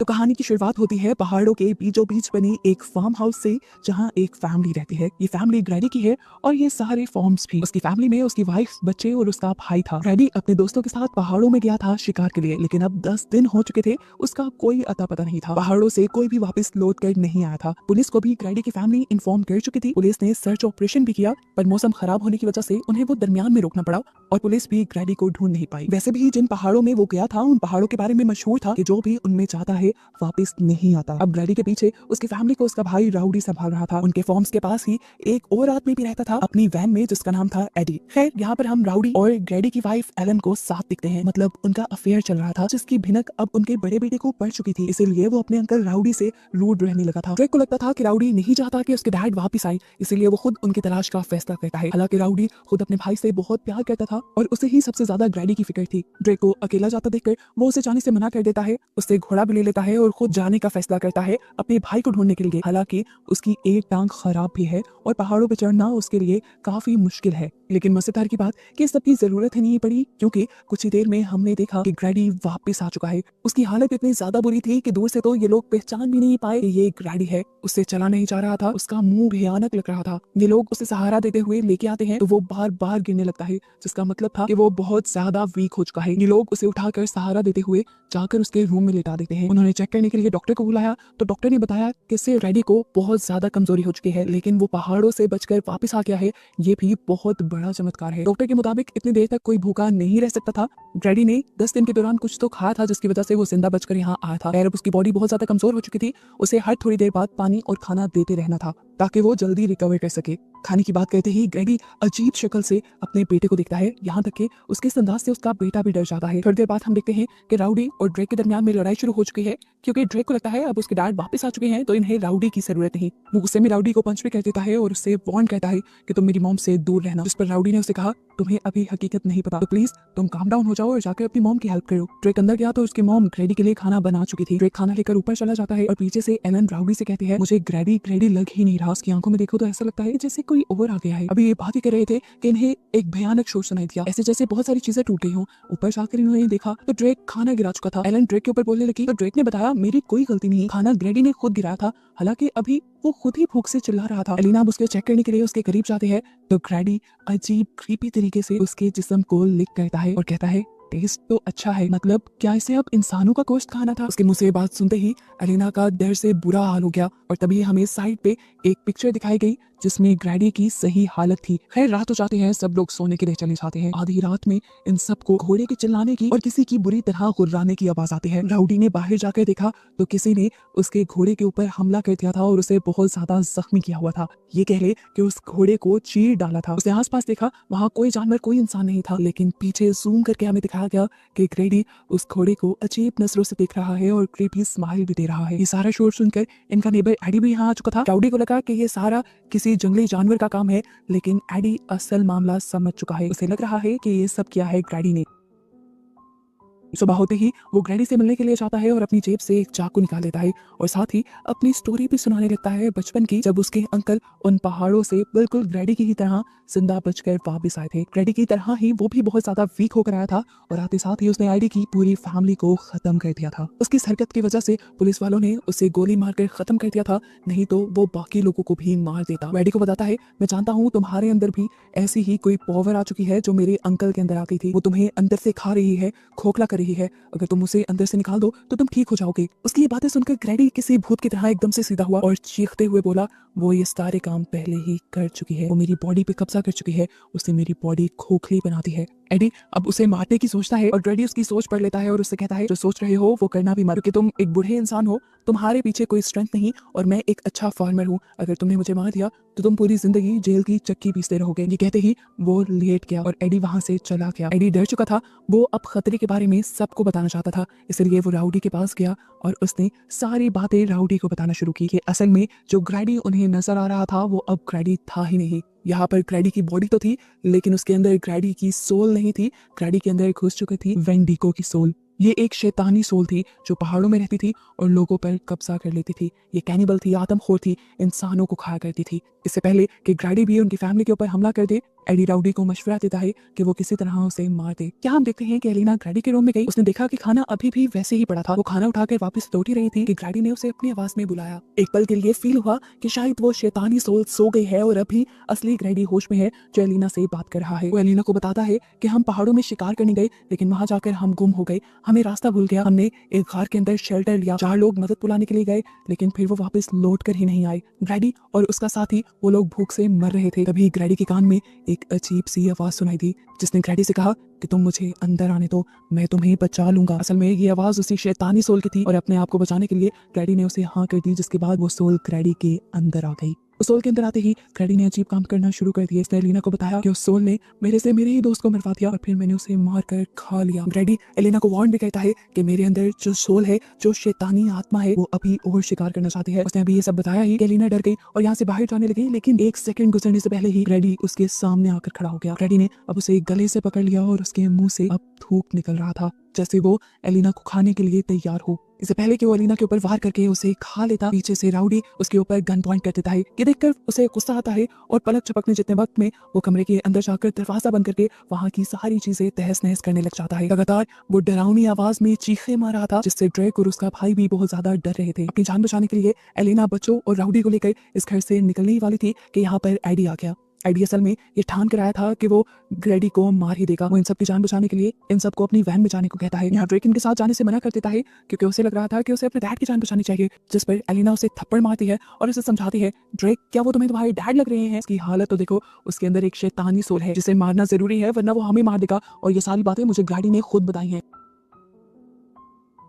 तो कहानी की शुरुआत होती है पहाड़ों के बीचों बीच बने एक फार्म हाउस से, जहाँ एक फैमिली रहती है। ये फैमिली ग्रैडी की है और ये सारे फॉर्म्स भी। उसकी फैमिली में उसकी वाइफ, बच्चे और उसका भाई था। ग्रैडी अपने दोस्तों के साथ पहाड़ों में गया था शिकार के लिए, लेकिन अब 10 दिन हो चुके थे, उसका कोई अता पता नहीं था। पहाड़ों से कोई भी वापस लौट कर नहीं आया था। पुलिस को भी ग्रैडी की फैमिली इन्फॉर्म कर चुकी थी। पुलिस ने सर्च ऑपरेशन भी किया, पर मौसम खराब होने की वजह से उन्हें वो दरमियान में रोकना पड़ा और पुलिस भी ग्रैडी को ढूंढ नहीं पाई। वैसे भी जिन पहाड़ों में वो गया था, उन पहाड़ों के बारे में मशहूर था कि जो भी उनमें जाता है वापस नहीं आता। अब ग्रैडी के पीछे उसकी फैमिली को उसका भाई राउडी संभाल रहा था। उनके फॉर्म्स के पास ही एक और आदमी भी रहता था अपनी वैन में, जिसका नाम था एडी। खैर, यहाँ पर हम राउडी और ग्रैडी की वाइफ एलन को साथ दिखते हैं। मतलब उनका अफेयर चल रहा था, जिसकी भिनक अब उनके बड़े बेटे को पड़ चुकी थी। इसीलिए वो अपने अंकल राउडी से रूड रहने लगा था। ड्रेक को लगता था कि राउडी नहीं चाहता कि उसके डैड वापस आए, इसीलिए वो खुद उनकी तलाश का फैसला करता है। हालांकि राउडी खुद अपने भाई से बहुत प्यार करता था और उसे ही सबसे ज्यादा ग्रैडी की फिक्र थी। ड्रेक को अकेला जाता देखकर वो उसे जाने से मना कर देता है, उससे घोड़ा भी ले लेता है और खुद जाने का फैसला करता है अपने भाई को ढूंढने के लिए। हालांकि उसकी एक टांग खराब भी है और पहाड़ों पर चढ़ना उसके लिए काफी मुश्किल है। लेकिन मजेदार की बात कि सबकी जरूरत ही नहीं पड़ी, क्योंकि कुछ ही देर में हमने देखा कि ग्रैडी वापस आ चुका है। उसकी हालत इतनी ज्यादा बुरी थी कि दूर से तो ये लोग पहचान भी नहीं पाए कि ये ग्रैडी है। उससे चला नहीं जा रहा था, उसका मुंह भयानक लग रहा था। ये लोग उसे सहारा देते हुए लेके आते हैं तो वो बार बार गिरने लगता है, जिसका मतलब था कि वो बहुत ज्यादा वीक हो चुका है। ये लोग उसे उठाकर सहारा देते हुए जाकर उसके रूम में लेटा देते हैं। उन्होंने चेक करने के लिए डॉक्टर को बुलाया तो डॉक्टर ने बताया कि इससे ग्रैडी को बहुत ज्यादा कमजोरी हो चुकी है, लेकिन वो पहाड़ों से बचकर वापस आ गया है। ये भी बहुत बड़ा चमत्कार है। डॉक्टर के मुताबिक इतनी देर तक कोई भूखा नहीं रह सकता था। ग्रैडी ने 10 दिन के दौरान कुछ तो खाया था, जिसकी वजह से वो जिंदा बचकर यहाँ आया था। अब उसकी बॉडी बहुत ज्यादा कमजोर हो चुकी थी। उसे हर थोड़ी देर बाद पानी और खाना देते रहना था ताकि वो जल्दी रिकवर कर सके। खाने की बात करते ही ग्रैडी अजीब शक्ल से अपने बेटे को देखता है, यहाँ तक कि उसके संदाज से उसका बेटा भी डर जाता है। थोड़ी देर बाद हम देखते हैं कि राउडी और ड्रेक के दरमियान में लड़ाई शुरू हो चुकी है, क्योंकि ड्रेक को लगता है अब उसके डैड वापस आ चुके हैं तो इन्हें राउडी की जरूरत नहीं। वो गुस्से में राउडी को पंच भी कर देता है और उससे वार्न कहता है कि तुम मेरी मॉम से दूर रहना। जिस पर राउडी ने उसे कहा, तुम्हें अभी हकीकत नहीं पता, तो प्लीज तुम काम डाउन हो जाओ और जाकर अपनी मॉम की हेल्प करो। ड्रेक अंदर गया तो उसकी मॉम ग्रैडी के लिए खाना बना चुकी थी। ड्रेक खाना लेकर ऊपर चला जाता है और पीछे से एलन राउडी से कहती है, मुझे ग्रैडी ग्रैडी लग ही नहीं रहा। उसकी आंखों में देखो तो ऐसा लगता है जैसे कोई और आ गया है। अभी ये बात ही कर रहे थे कि इन्हें एक भयानक शोर सुनाई दिया, ऐसे जैसे बहुत सारी चीजें टूट गई हों। ऊपर जाकर इन्होंने देखा तो ड्रेक खाना गिरा चुका था। एलन ड्रेक के ऊपर बोलने लगी तो ड्रेक ने बताया, मेरी कोई गलती नहीं, खाना ग्रैडी ने खुद गिराया था। हालांकि अभी वो खुद ही भूख से चिल्ला रहा था। एलिना उसके चेक करने के लिए उसके करीब जाते हैं तो ग्रैडी अजीब क्रीपी तरीके से उसके जिस्म को लिक करता है और कहता है, टेस्ट तो अच्छा है, मतलब क्या इसे अब इंसानों का गोश्त खाना था? उसके मुंह से बात सुनते ही एलिना का डर से बुरा हाल हो गया और तभी हमें साइड पे एक पिक्चर दिखाई गई जिसमें ग्रैडी की सही हालत थी। खैर, रात हो जाते हैं, सब लोग सोने के लिए चले जाते हैं। आधी रात में इन सबको घोड़े के चिल्लाने की और किसी की बुरी तरह गुर्राने की आवाज आती है। राउडी ने बाहर जाकर देखा तो किसी ने उसके घोड़े के ऊपर हमला कर दिया था और उसे बहुत ज्यादा जख्मी किया हुआ था। ये कह ले कि उस घोड़े को चीर डाला था। उसने आसपास देखा, वहाँ कोई जानवर, कोई इंसान नहीं था, लेकिन पीछे जूम करके हमें दिखाया गया कि ग्रैडी उस घोड़े को अजीब नजरों से देख रहा है और क्रीपी स्माइल भी दे रहा है। ये सारा शोर सुनकर इनका नेबर एडी भी यहाँ आ चुका था। राउडी को लगा कि ये सारा किसी जंगली जानवर का काम है, लेकिन एडी असल मामला समझ चुका है। उसे लग रहा है कि ये सब किया है ग्रैडी ने। सुबह होते ही वो ग्रैडी से मिलने के लिए जाता है और अपनी जेब से एक चाकू निकाल लेता है और साथ ही अपनी स्टोरी भी सुनाने लगता है बचपन की, जब उसके अंकल उन पहाड़ों से बिल्कुल ग्रैडी की ही तरह जिंदा बचकर वापस आए थे। ग्रैडी की तरह ही वो भी बहुत ज्यादा वीक होकर आया था और आते साथ ही उसने एडी की पूरी फैमिली को खत्म कर दिया था। उसकी इस हरकत की वजह से पुलिस वालों ने उसे गोली मारकर खत्म कर दिया था, नहीं तो वो बाकी लोगों को भी मार देता। एडी को बताता है, मैं जानता हूँ तुम्हारे अंदर भी ऐसी ही कोई पावर आ चुकी है जो मेरे अंकल के अंदर आ गई थी। वो तुम्हें अंदर से खा रही है, खोखला कर रही है। अगर तुम उसे अंदर से निकाल दो तो तुम ठीक हो जाओगे। उसकी ये बातें सुनकर ग्रैडी किसी भूत की तरह एकदम से सीधा हुआ और चीखते हुए बोला, वो ये सारे काम पहले ही कर चुकी है, वो मेरी बॉडी पे कब्जा कर चुकी है, उसने मेरी बॉडी खोखली बना दी है। एडी अब उसे मारने की सोचता है और ग्रैडी उसकी सोच पढ़ लेता है और उससे कहता है, जो सोच रहे हो वो करना भी मत, क्योंकि तुम एक बूढ़े इंसान हो, तुम्हारे पीछे कोई स्ट्रेंथ नहीं और मैं एक अच्छा फार्मर हूँ। अगर तुमने मुझे मार दिया तो तुम पूरी जिंदगी जेल की चक्की पीसते रहोगे। ये कहते ही वो लेट गया और एडी वहां से चला गया। एडी डर चुका था, वो अब खतरे के बारे में सबको बताना चाहता था, इसलिए वो राउडी के पास गया और उसने सारी बातें राउडी को बताना शुरू की कि असल में जो ग्रैडी उन्हें नजर आ रहा था वो अब ग्रैडी था ही नहीं। यहाँ पर ग्रैडी की बॉडी तो थी, लेकिन उसके अंदर ग्रैडी की सोल नहीं थी। ग्रैडी के अंदर घुस चुकी थी वेंडिगो की सोल। ये एक शैतानी सोल थी जो पहाड़ों में रहती थी और लोगों पर कब्जा कर लेती थी। ये कैनिबल थी, आदमखोर थी, इंसानों को खाया करती थी। इससे पहले कि ग्रैडी भी उनकी फैमिली के ऊपर हमला कर दे, एडी राउडी को मशवरा देता है कि वो किसी तरह उसे मार दे। क्या हम देखते हैं कि एलिना ग्रैडी के रूम में गई, उसने देखा कि खाना अभी भी वैसे ही पड़ा था। वो खाना उठाकर वापस लौट ही रही थी कि ग्रैडी ने उसे अपनी आवाज में बुलाया। एक पल के लिए फील हुआ कि शायद वो शैतानी सोल सो गई है और अभी असली ग्रैडी होश में है जो एलिना से बात कर रहा है। वो एलिना को बताता है कि हम पहाड़ों में शिकार करने गए, लेकिन वहां जाकर हम गुम हो गए, हमें रास्ता भूल गया, हमने एक घर के अंदर शेल्टर लिया, 4 लोग मदद बुलाने के लिए गए, लेकिन फिर वो वापस लौट कर ही नहीं आए। ग्रैडी और उसका साथी वो लोग भूख से मर रहे थे। तभी ग्रैडी के कान में एक अजीब सी आवाज सुनाई दी जिसने ग्रैडी से कहा कि तुम मुझे अंदर आने दो, मैं तुम्हें बचा लूंगा। असल में ये आवाज उसी शैतानी सोल की थी और अपने आप को बचाने के लिए ग्रैडी ने उसे हाँ कर दी, जिसके बाद वो सोल ग्रैडी के अंदर आ गई। उस सोल के अंदर आते ही ग्रैडी ने अजीब काम करना शुरू कर दिया। इसने एलिना को बताया कि उस सोल ने मेरे ही दोस्त को मरवा दिया और फिर मैंने उसे मार कर खा लिया। ग्रैडी एलिना को वार्न भी कहता है कि मेरे अंदर जो सोल है, जो शैतानी आत्मा है, वो अभी और शिकार करना चाहती है। उसने अभी ये सब बताया ही कि एलिना डर गई और यहाँ से बाहर जाने लगी, लेकिन 1 सेकंड गुजरने से पहले ही ग्रैडी उसके सामने आकर खड़ा हो गया। ग्रैडी ने अब उसे गले से पकड़ लिया और उसके मुंह से अब थूक निकल रहा था, जैसे वो एलिना को खाने के लिए तैयार हो। इससे पहले कि वो एलिना के ऊपर वार करके उसे खा लेता, पीछे से राउडी उसके ऊपर गन पॉइंट कर देता है। ये देखकर उसे गुस्सा आता है और पलक झपकने जितने वक्त में वो कमरे के अंदर जाकर दरवाजा बंद करके वहां की सारी चीजें तहस नहस करने लग जाता है। लगातार वो डरावनी आवाज में चीखे मार रहा था, जिससे ड्रेक और उसका भाई भी बहुत ज्यादा डर रहे थे। अपनी जान बचाने के लिए एलिना बच्चों और राउडी को लेकर इस घर से निकलने ही वाली थी कि यहाँ पर एडी आ गया। एडी असल में ये ठान कर आया था कि वो ग्रैडी को मार ही देगा। वो इन सब की जान बचाने के लिए इन सबको अपनी वैन में जाने को कहता है। यहाँ ड्रेक इनके साथ जाने से मना कर देता है क्योंकि उसे लग रहा था कि उसे अपने डैड की जान बचानी चाहिए, जिस पर एलिना उसे थप्पड़ मारती है और उसे समझाती है, ड्रेक क्या वो तुम्हारे डैड लग रहे हैं? इसकी हालत तो देखो, उसके अंदर एक शैतानी सोल है जिसे मारना जरूरी है वरना वो हमें मार देगा, और ये सारी बातें मुझे ग्रैडी ने खुद बताई हैं।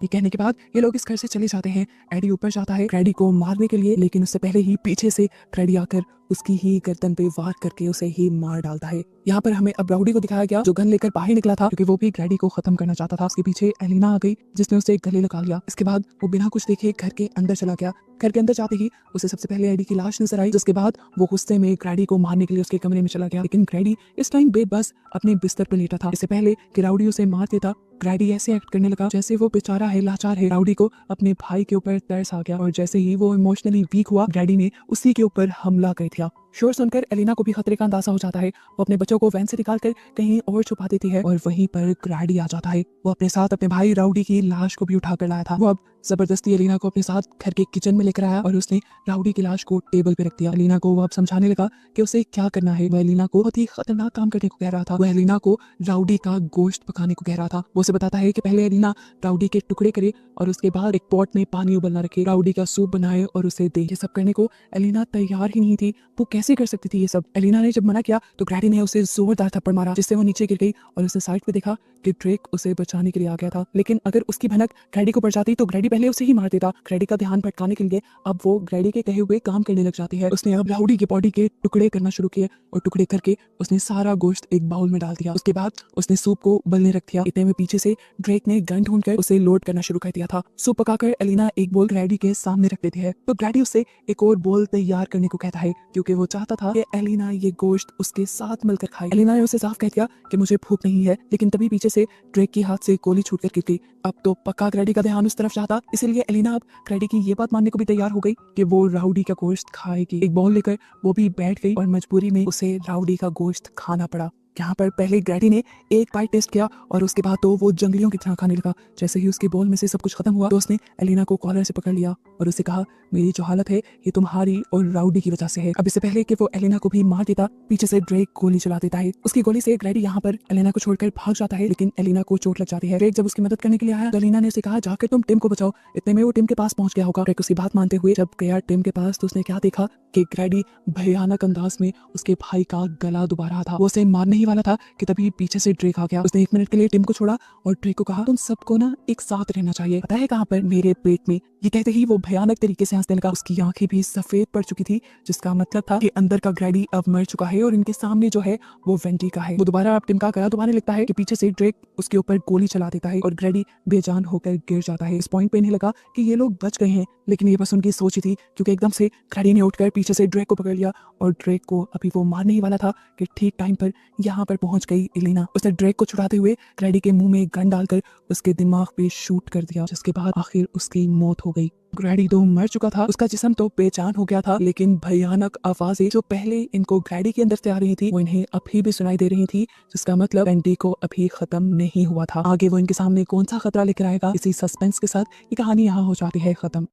ये कहने के बाद ये लोग इस घर से चले जाते हैं। एडी ऊपर जाता है ग्रैडी को मारने के लिए, लेकिन उससे पहले ही पीछे से ग्रैडी आकर उसकी ही गर्दन पे वार करके उसे ही मार डालता है। यहाँ पर हमें अब राउडी को दिखाया गया जो गन लेकर बाहर निकला था क्योंकि वो भी ग्रैडी को खत्म करना चाहता था। उसके पीछे एलिना आ गई जिसने उसे गले लगा लिया। इसके बाद वो बिना कुछ देखे घर के अंदर चला गया। घर के अंदर जाते ही उसे सबसे पहले एडी की लाश नजर आई, जिसके बाद वो गुस्से में ग्रैडी को मारने के लिए उसके कमरे में चला गया, लेकिन ग्रैडी इस टाइम बेबस अपने बिस्तर पर लेटा था। इससे पहले कि राउडी उसे मार देता, ग्रैडी ऐसे एक्ट करने लगा जैसे वो बेचारा है, लाचार है। राउडी को अपने भाई के ऊपर तरस आ गया और जैसे ही वो इमोशनली वीक हुआ, ग्रैडी ने उसी के ऊपर हमला कर दिया। शोर सुनकर एलिना को भी खतरे का अंदाजा हो जाता है। वो अपने बच्चों को वैन से निकालकर कहीं और छुपा देती है और वहीं पर ग्रैडी आ जाता है। वो अपने साथ अपने भाई राउडी की लाश को भी उठा कर लाया था। वो अब जबरदस्ती एलिना को अपने साथ घर के किचन में लेकर आया और उसने राउडी की लाश को टेबल पे रख दिया। एलिना को वो अब समझाने लगा कि उसे क्या करना है। वो एलिना को बहुत ही खतरनाक काम करने को कह रहा था। वो एलिना को राउडी का गोश्त पकाने को कह रहा था। वो उसे बताता है कि पहले एलिना राउडी के टुकड़े करे और उसके बाद एक पॉट में पानी उबलना रखे, राउडी का सूप बनाए और उसे दे। ये सब करने को एलिना तैयार ही नहीं थी। वो कैसे कर सकती थी ये सब? एलिना ने जब मना किया तो ग्रैडी ने उसे जोरदार थप्पड़ मारा, जिससे वो नीचे गिर गई और उसे साइड पे देखा कि ड्रेक उसे बचाने के लिए आ गया था। लेकिन अगर उसकी भनक ग्रैडी को पड़ जाती तो ग्रैडी पहले उसे ही मार देता। ग्रैडी का ध्यान भटकाने के लिए अब वो ग्रैडी के कहे हुए काम करने लग जाती है। उसने अब राउडी की बॉडी के टुकड़े करना शुरू किए और टुकड़े करके उसने सारा गोश्त एक बाउल में डाल दिया। उसके बाद उसने सूप को उबलने रख दिया। इतने में पीछे से ड्रेक ने गन ढूंढकर उसे लोड करना शुरू कर दिया था। सूप पकाकर एलिना एक बोल ग्रैडी के सामने रख देती है तो ग्रैडी उससे एक और बोल तैयार करने को कहता है क्योंकि वो चाहता था कि एलिना ये गोश्त उसके साथ मिलकर खाए। एलिना ने उसे साफ कह दिया कि मुझे भूख नहीं है, लेकिन तभी पीछे से ड्रेक के हाथ से गोली छूटकर गिर गई। अब तो पक्का ग्रैडी का ध्यान उस तरफ चाहता, इसलिए एलिना अब ग्रैडी की ये बात मानने को भी तैयार हो गई कि वो राउडी का गोश्त खाएगी। एक बाउल लेकर वो भी बैठ गई और मजबूरी में उसे राउडी का गोश्त खाना पड़ा। यहाँ पर पहले ग्रैडी ने एक बाइट टेस्ट किया और उसके बाद तो वो जंगलियों की तरह खाने लगा। जैसे ही उसके बोल में से सब कुछ खत्म हुआ तो उसने एलिना को कॉलर से पकड़ लिया और उसे कहा, मेरी जो हालत है ये तुम्हारी और राउडी की वजह से है। अब इससे पहले कि वो एलिना को भी मार देता, पीछे से ड्रेक गोली चला देता है। उसकी गोली से ग्रैडी यहाँ पर एलिना को छोड़कर भाग जाता है, लेकिन एलिना को चोट लग जाती है। ड्रेक जब उसकी मदद करने के लिए आया तो एलिना ने उसे कहा, जाकर तुम टिम को बचाओ। इतने में वो टिम के पास पहुंच गया होगा। ड्रेक उसकी बात मानते हुए जब गया टिम के पास तो उसने क्या देखा कि ग्रैडी भयानक अंदाज में उसके भाई का गला दुबा रहा था। वो उसे मारने ही वाला था कि तभी पीछे से ड्रेक आ गया। उसने 1 मिनट के लिए टिम को छोड़ा और ड्रेक को कहा, तुम सबको ना एक साथ रहना चाहिए, पता है कहाँ पर? मेरे पेट में। ये कहते ही वो भयानक तरीके से हंसने लगा। उसकी आंखें भी सफेद पड़ चुकी थी, जिसका मतलब था कि अंदर का ग्रैडी अब मर चुका है और इनके सामने जो है वो वेंटी का है। वो दोबारा अब टिम का गला दुबाने लगता है कि पीछे से ड्रेक उसके ऊपर गोली चला देता है और ग्रैडी बेजान होकर गिर जाता है। इस पॉइंट पे इन्हें लगा कि ये लोग बच गए हैं, लेकिन ये बस उनकी सोच ही थी क्योंकि एकदम से ग्रैडी ने उठकर पीछे से ड्रेक को पकड़ लिया और ड्रेक को अभी वो मारने ही वाला था कि ठीक टाइम पर यहाँ पर पहुंच गई एलिना। उसने ड्रेक को छुड़ाते हुए ग्रैडी के मुंह में गन डालकर उसके दिमाग पे शूट कर दिया, जिसके बाद आखिर उसकी मौत हो गई। ग्रैडी तो मर चुका था, उसका जिस्म तो बेजान हो गया था, लेकिन भयानक आवाजें जो पहले इनको ग्रैडी के अंदर से आ रही थी वो इन्हें अभी भी सुनाई दे रही थी, जिसका मतलब वेंडी को अभी खत्म नहीं हुआ था। आगे वो इनके सामने कौन सा खतरा लेकर आएगा, इसी सस्पेंस के साथ ये कहानी यहाँ हो जाती है खत्म।